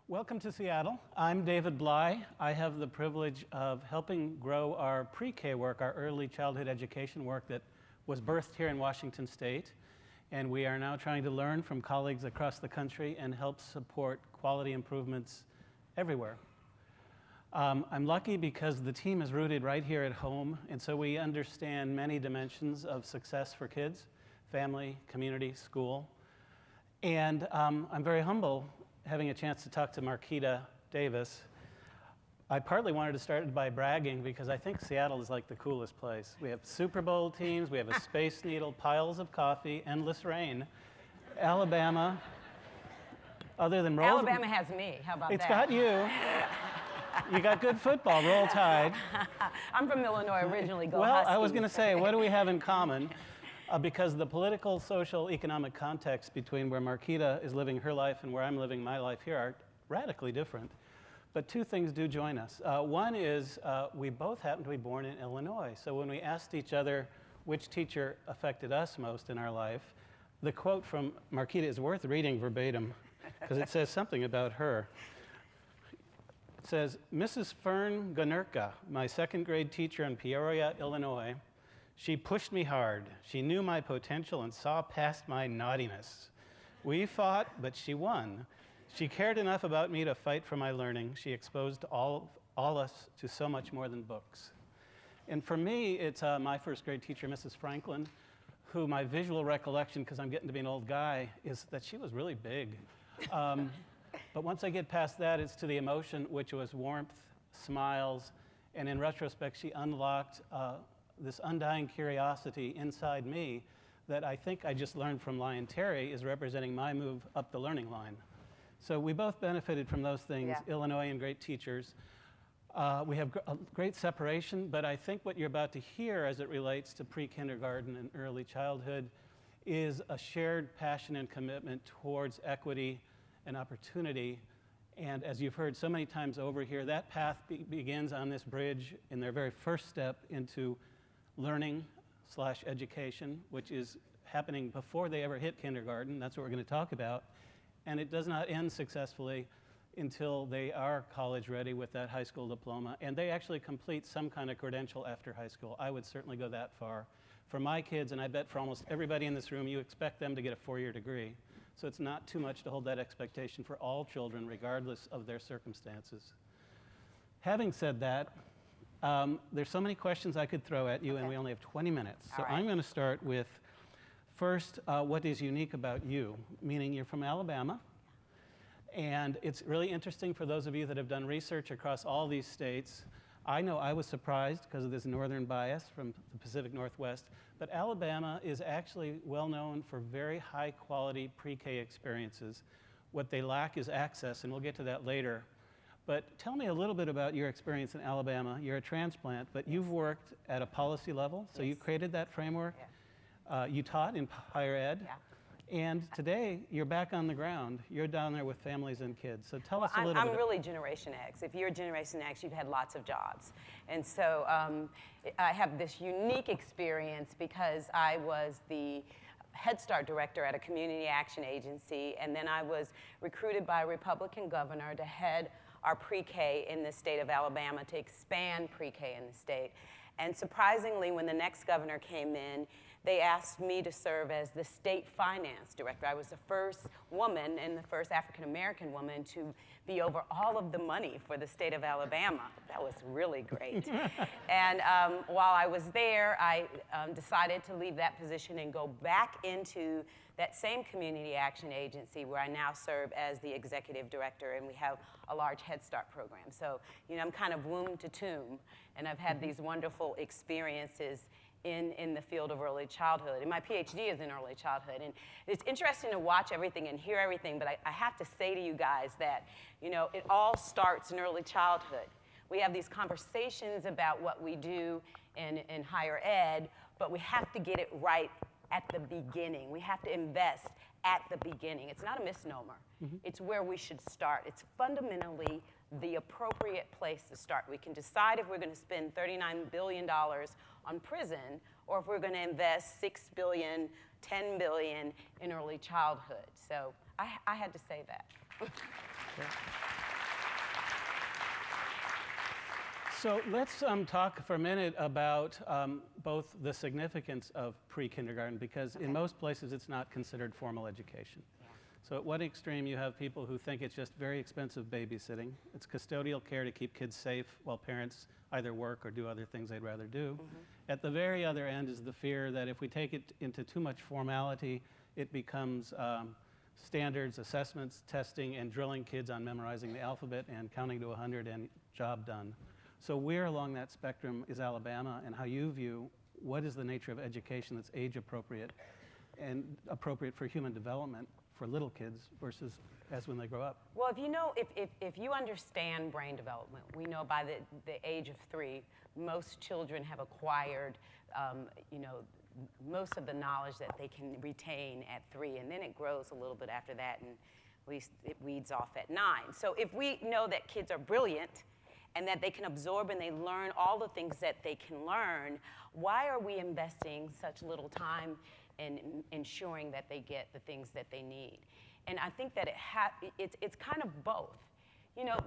Welcome to Seattle. I'm David Bley. I have the privilege of helping grow our pre-K work, our early childhood education work that was birthed here in Washington State. And we are now trying to learn from colleagues across the country and help support quality improvements everywhere. I'm lucky because the team is rooted right here at home, and so we understand many dimensions of success for kids, family, community, school. And I'm very humble having a chance to talk to Marquita Davis. I partly wanted to start by bragging because I think Seattle is like the coolest place. We have Super Bowl teams, we have a Space Needle, piles of coffee, endless rain. Alabama, other than Alabama has me, how about that? It's got you. You got good football, Roll Tide. I'm from Illinois originally, go Well, Huskies. I was gonna say, what do we have in common? Because the political, social, economic context between where Marquita is living her life and where I'm living my life here are radically different. But two things do join us. One is we both happen to be born in Illinois. So when we asked each other which teacher affected us most in our life, the quote from Marquita is worth reading verbatim because it says something about her. It says, Mrs. Fern Gonurka, my second grade teacher in Peoria, Illinois, she pushed me hard. She knew my potential and saw past my naughtiness. We fought, but she won. She cared enough about me to fight for my learning. She exposed all us to so much more than books. And for me, it's my first grade teacher, Mrs. Franklin, who my visual recollection, because I'm getting to be an old guy, is that she was really big. But once I get past that, it's to the emotion, which was warmth, smiles, and in retrospect, she unlocked this undying curiosity inside me that I think I just learned from Lion Terry is representing my move up the learning line. So we both benefited from those things, yeah. Illinois and great teachers. We have a great separation, but I think what you're about to hear as it relates to pre-kindergarten and early childhood is a shared passion and commitment towards equity and opportunity. And as you've heard so many times over here, that path begins on this bridge in their very first step into learning/education, which is happening before they ever hit kindergarten. That's what we're going to talk about. And it does not end successfully until they are college ready with that high school diploma. And they actually complete some kind of credential after high school. I would certainly go that far. For my kids, and I bet for almost everybody in this room, you expect them to get a four-year degree. So it's not too much to hold that expectation for all children, regardless of their circumstances. Having said that, there's so many questions I could throw at you, and we only have 20 minutes. So I'm going to start with, first, what is unique about you? Meaning you're from Alabama, and it's really interesting for those of you that have done research across all these states. I know I was surprised because of this northern bias from the Pacific Northwest, but Alabama is actually well known for very high quality pre-K experiences. What they lack is access, and we'll get to that later. But tell me a little bit about your experience in Alabama. You're a transplant, but you've worked at a policy level, so you created that framework. Yeah. You taught in higher ed. Yeah. And today, you're back on the ground. You're down there with families and kids. So tell us a little bit. I'm really Generation X. If you're Generation X, you've had lots of jobs. And so I have this unique experience because I was the Head Start director at a community action agency, and then I was recruited by a Republican governor to head our pre-K in the state of Alabama, to expand pre-K in the state. And surprisingly, when the next governor came in, they asked me to serve as the state finance director. I was the first woman and the first African-American woman to be over all of the money for the state of Alabama. That was really great. And while I was there, I decided to leave that position and go back into that same community action agency where I now serve as the executive director, and we have a large Head Start program. So, you know, I'm kind of womb to tomb, and I've had these wonderful experiences in the field of early childhood. And my PhD is in early childhood. And it's interesting to watch everything and hear everything, but I have to say to you guys that, you know, it all starts in early childhood. We have these conversations about what we do in higher ed, but we have to get it right at the beginning. We have to invest at the beginning. It's not a misnomer. Mm-hmm. It's where we should start. It's fundamentally the appropriate place to start. We can decide if we're going to spend $39 billion on prison or if we're going to invest $6 billion, $10 billion in early childhood. So I had to say that. Yeah. So let's talk for a minute about both the significance of pre-kindergarten, because in most places it's not considered formal education. Yeah. So at one extreme you have people who think it's just very expensive babysitting. It's custodial care to keep kids safe while parents either work or do other things they'd rather do. At the very other end is the fear that if we take it into too much formality, it becomes standards, assessments, testing, and drilling kids on memorizing the alphabet and counting to 100 and job done. So where along that spectrum is Alabama, and how you view what is the nature of education that's age appropriate and appropriate for human development for little kids versus as when they grow up? Well, if you understand brain development, we know by the age of 3, most children have acquired, most of the knowledge that they can retain at 3, and then it grows a little bit after that, and it weeds off at 9. So if we know that kids are brilliant and that they can absorb and they learn all the things that they can learn, why are we investing such little time in ensuring that they get the things that they need? And I think that it's kind of both. You know,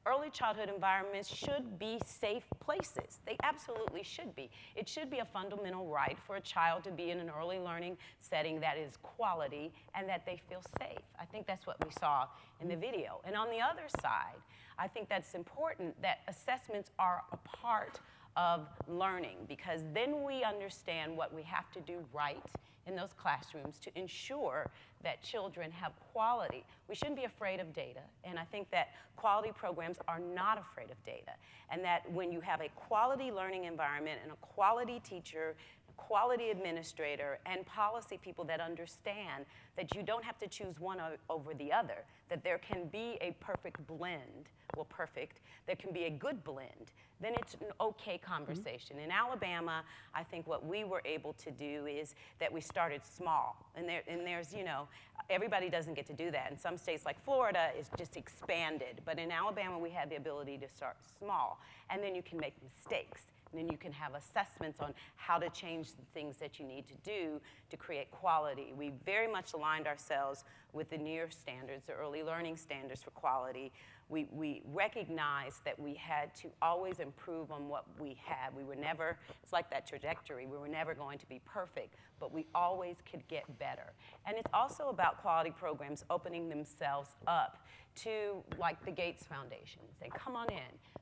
early childhood environments should be safe places. They absolutely should be. It should be a fundamental right for a child to be in an early learning setting that is quality and that they feel safe. I think that's what we saw in the video. And on the other side, I think that's important that assessments are a part of learning, because then we understand what we have to do right in those classrooms to ensure that children have quality. We shouldn't be afraid of data, and I think that quality programs are not afraid of data, and that when you have a quality learning environment and a quality teacher, a quality administrator, and policy people that understand that you don't have to choose one over the other, that there can be a perfect blend, well, perfect, there can be a good blend, then it's an okay conversation. In Alabama, I think what we were able to do is that we started small. And there's, you know, everybody doesn't get to do that. In some states like Florida, it's just expanded. But in Alabama, we had the ability to start small. And then you can make mistakes. And then you can have assessments on how to change the things that you need to do to create quality. We very much aligned ourselves with the NEAR standards, the early learning standards for quality. We recognized that we had to always improve on what we had. We were never, it's like that trajectory, we were never going to be perfect, but we always could get better. And it's also about quality programs opening themselves up to, like, the Gates Foundation. Say, come on in,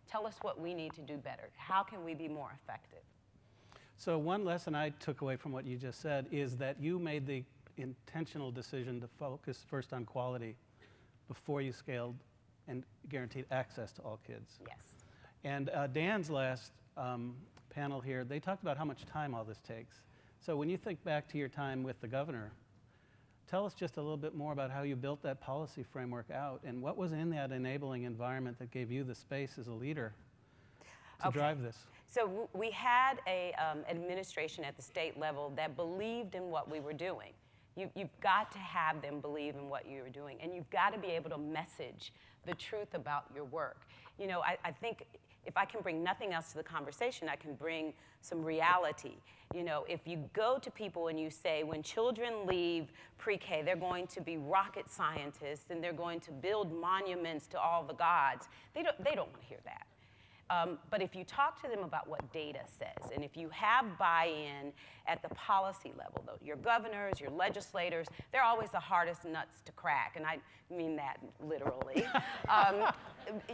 tell us what we need to do better. How can we be more effective? So one lesson I took away from what you just said is that you made the intentional decision to focus first on quality before you scaled and guaranteed access to all kids. Yes. And Dan's last panel here, they talked about how much time all this takes. So when you think back to your time with the governor, tell us just a little bit more about how you built that policy framework out and what was in that enabling environment that gave you the space as a leader to drive this. So we had an administration at the state level that believed in what we were doing. You've got to have them believe in what you're doing, and you've got to be able to message the truth about your work. You know, I think if I can bring nothing else to the conversation, I can bring some reality. You know, if you go to people and you say, when children leave pre-K, they're going to be rocket scientists and they're going to build monuments to all the gods, they don't want to hear that. But if you talk to them about what data says, and if you have buy-in at the policy level, though, your governors, your legislators, they're always the hardest nuts to crack, and I mean that literally.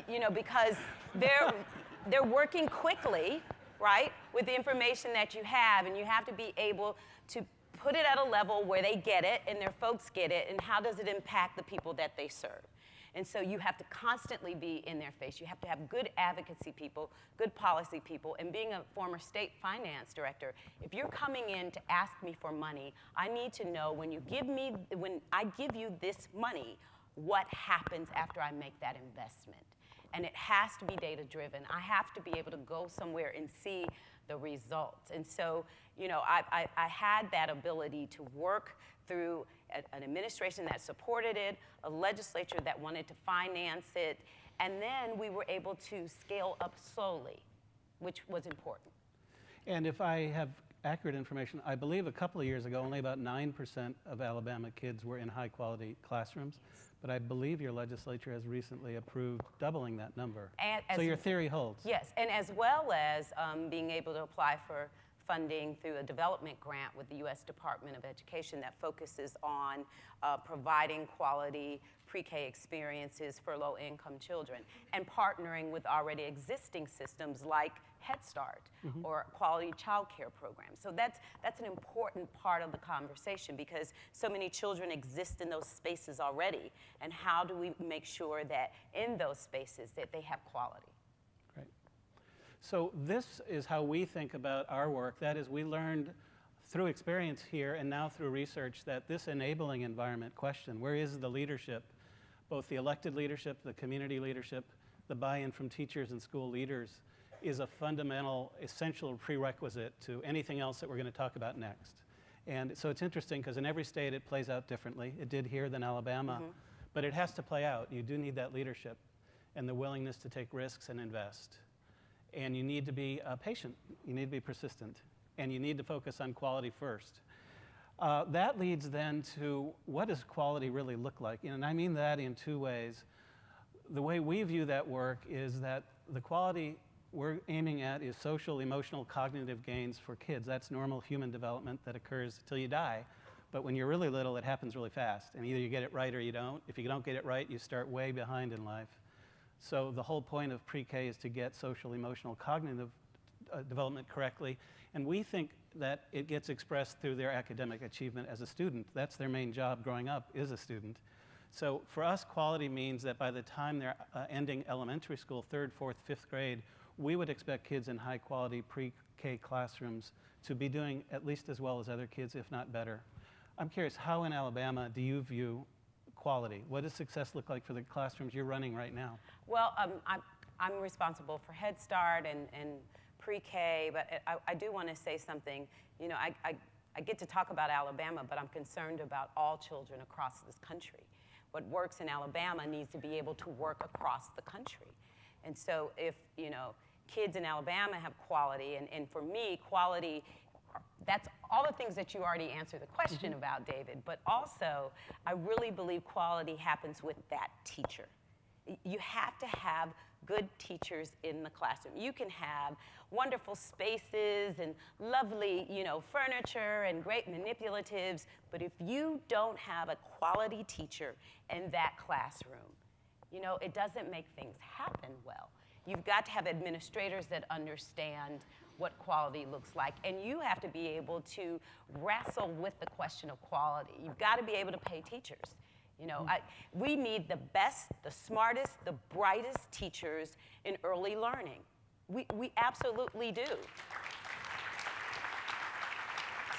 You know, because they're working quickly, right, with the information that you have, and you have to be able to put it at a level where they get it and their folks get it, and how does it impact the people that they serve. And so you have to constantly be in their face. You have to have good advocacy people, good policy people, and being a former state finance director, if you're coming in to ask me for money, I need to know when I give you this money, what happens after I make that investment. And it has to be data driven. I have to be able to go somewhere and see the results. And so, you know, I had that ability to work through an administration that supported it, a legislature that wanted to finance it, and then we were able to scale up slowly, which was important. And if I have accurate information, I believe a couple of years ago, only about 9% of Alabama kids were in high-quality classrooms. Yes. But I believe your legislature has recently approved doubling that number. So your theory holds. Yes, and as well as being able to apply for funding through a development grant with the U.S. Department of Education that focuses on providing quality pre-K experiences for low-income children, and partnering with already existing systems like Head Start or quality child care programs. So that's an important part of the conversation, because so many children exist in those spaces already, and how do we make sure that in those spaces that they have quality? Great. So this is how we think about our work. That is, we learned through experience here and now through research that this enabling environment question, where is the leadership, both the elected leadership, the community leadership, the buy-in from teachers and school leaders, is a fundamental, essential prerequisite to anything else that we're going to talk about next. And so it's interesting because in every state it plays out differently. It did here than Alabama, but it has to play out. You do need that leadership and the willingness to take risks and invest. And you need to be patient. You need to be persistent. And you need to focus on quality first. That leads then to, what does quality really look like? And I mean that in two ways. The way we view that work is that the quality we're aiming at is social, emotional, cognitive gains for kids. That's normal human development that occurs till you die. But when you're really little, it happens really fast. And either you get it right or you don't. If you don't get it right, you start way behind in life. So the whole point of pre-K is to get social, emotional, cognitive development correctly. And we think that it gets expressed through their academic achievement as a student. That's their main job growing up, is a student. So for us, quality means that by the time they're ending elementary school, 3rd, 4th, 5th grade, we would expect kids in high-quality pre-K classrooms to be doing at least as well as other kids, if not better. I'm curious, how in Alabama do you view quality? What does success look like for the classrooms you're running right now? Well, I'm responsible for Head Start and pre-K, but I do want to say something. You know, I get to talk about Alabama, but I'm concerned about all children across this country. What works in Alabama needs to be able to work across the country. And so if, you know, kids in Alabama have quality, and for me, quality, that's all the things that you already answered the question about, David, but also I really believe quality happens with that teacher. You have to have good teachers in the classroom. You can have wonderful spaces and lovely, you know, furniture and great manipulatives, but if you don't have a quality teacher in that classroom, you know, it doesn't make things happen well. You've got to have administrators that understand what quality looks like, and you have to be able to wrestle with the question of quality. You've got to be able to pay teachers. You know, we need the best, the smartest, the brightest teachers in early learning. We absolutely do.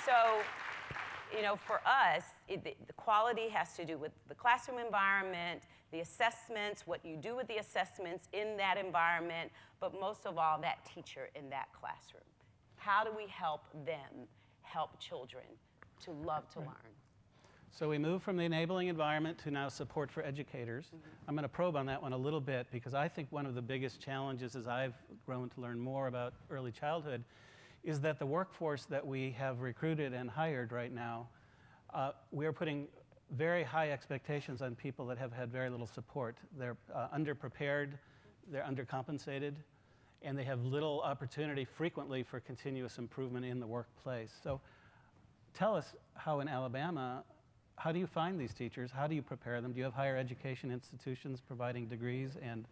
So, you know, for us, the quality has to do with the classroom environment, the assessments, what you do with the assessments in that environment, but most of all, that teacher in that classroom. How do we help them help children to love to learn? So we move from the enabling environment to now support for educators. I'm going to probe on that one a little bit, because I think one of the biggest challenges as I've grown to learn more about early childhood is that the workforce that we have recruited and hired right now, we are putting very high expectations on people that have had very little support. They're underprepared, they're undercompensated, and they have little opportunity frequently for continuous improvement in the workplace. So tell us how in Alabama, how do you find these teachers? How do you prepare them? Do you have higher education institutions providing degrees and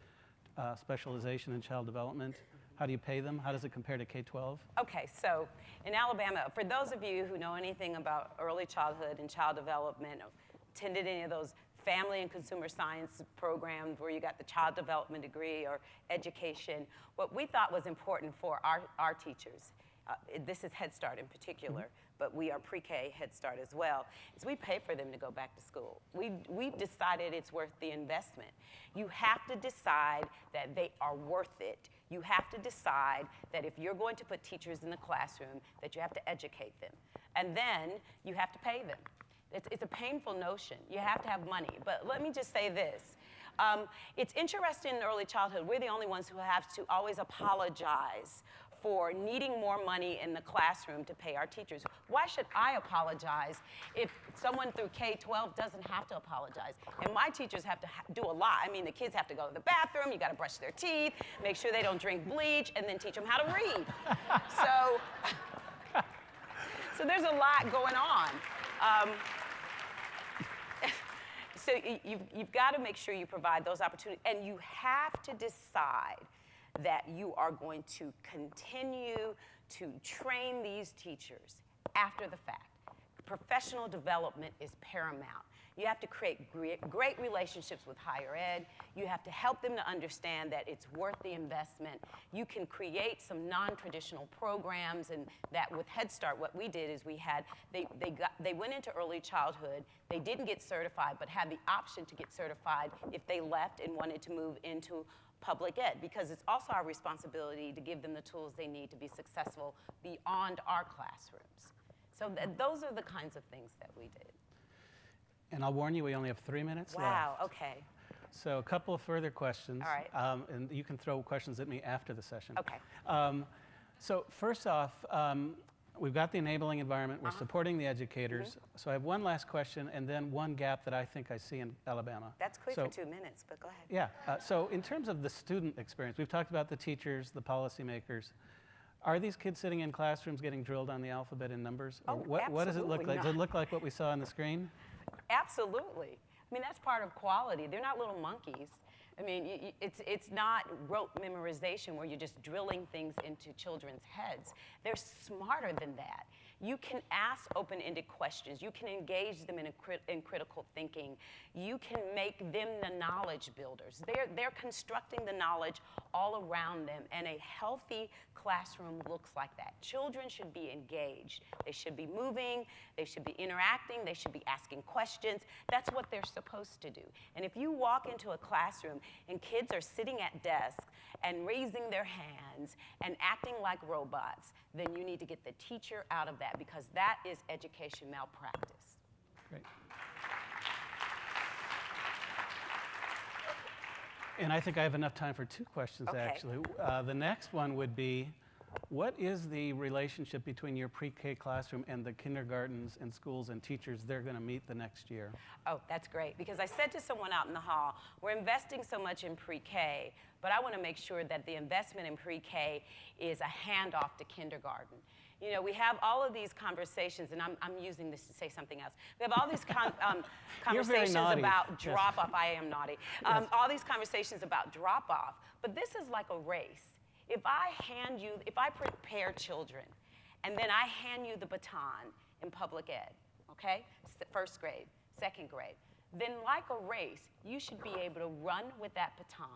specialization in child development? How do you pay them? How does it compare to K-12? Okay, so in Alabama, for those of you who know anything about early childhood and child development, attended any of those family and consumer science programs where you got the child development degree or education, what we thought was important for our teachers, this is Head Start in particular, but we are pre-K Head Start as well, is we pay for them to go back to school. We've decided it's worth the investment. You have to decide that they are worth it. You have to decide that if you're going to put teachers in the classroom, that you have to educate them. And then you have to pay them. It's a painful notion. You have to have money. But let me just say this. It's interesting in early childhood, we're the only ones who have to always apologize for needing more money in the classroom to pay our teachers. Why should I apologize if someone through K-12 doesn't have to apologize? And my teachers have to do a lot. I mean, the kids have to go to the bathroom, you gotta brush their teeth, make sure they don't drink bleach, and then teach them how to read. So there's a lot going on. So you've got to make sure you provide those opportunities, and you have to decide that you are going to continue to train these teachers after the fact. Professional development is paramount. You have to create great relationships with higher ed. You have to help them to understand that it's worth the investment. You can create some non-traditional programs, and that with Head Start, what we did is they went into early childhood. They didn't get certified, but had the option to get certified if they left and wanted to move into public ed, because it's also our responsibility to give them the tools they need to be successful beyond our classrooms. So those are the kinds of things that we did. And I'll warn you, we only have 3 minutes left. Wow, okay. So a couple of further questions. All right. And you can throw questions at me after the session. Okay. So first off, we've got the enabling environment. We're supporting the educators. So I have one last question and then one gap that I think I see in Alabama. That's quick for 2 minutes, but go ahead. Yeah. So in terms of the student experience, we've talked about the teachers, the policymakers. Are these kids sitting in classrooms getting drilled on the alphabet and numbers? Or what does it look like? Does it look like what we saw on the screen? Absolutely. I mean, that's part of quality. They're not little monkeys. I mean, it's not rote memorization where you're just drilling things into children's heads. They're smarter than that. You can ask open-ended questions. You can engage them in critical thinking. You can make them the knowledge builders. They're constructing the knowledge all around them, and a healthy classroom looks like that. Children should be engaged. They should be moving. They should be interacting. They should be asking questions. That's what they're supposed to do. And if you walk into a classroom and kids are sitting at desks and raising their hands and acting like robots, then you need to get the teacher out of that, because that is education malpractice. Great. And I think I have enough time for 2 questions, Okay. actually. The next one would be, what is the relationship between your pre-K classroom and the kindergartens and schools and teachers they're going to meet the next year? Oh, that's great, because I said to someone out in the hall, we're investing so much in pre-K, but I want to make sure that the investment in pre-K is a handoff to kindergarten. You know, we have all of these conversations, and I'm using this to say something else. We have all these conversations about drop-off. I am naughty. All these conversations about drop-off, but this is like a race. If I prepare children, and then I hand you the baton in public ed, okay? First grade, second grade, then like a race, you should be able to run with that baton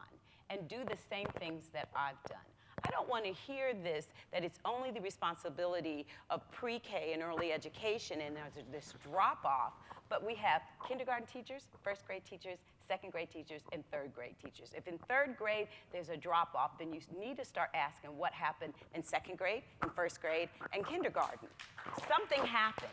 and do the same things that I've done. I don't want to hear this, that it's only the responsibility of pre-K and early education and there's this drop-off, but we have kindergarten teachers, first grade teachers, second grade teachers, and third grade teachers. If in third grade there's a drop-off, then you need to start asking what happened in second grade, in first grade, and kindergarten. Something happened.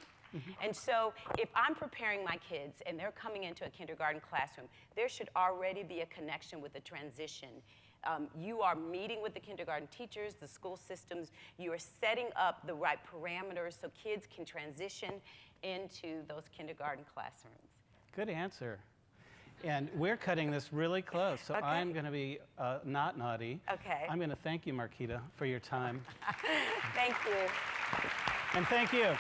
And so if I'm preparing my kids and they're coming into a kindergarten classroom, there should already be a connection with the transition. You are meeting with the kindergarten teachers, the school systems. You are setting up the right parameters so kids can transition into those kindergarten classrooms. Good answer. And we're cutting this really close, so Okay. I'm going to be not naughty. Okay. I'm going to thank you, Marquita, for your time. Thank you. And thank you.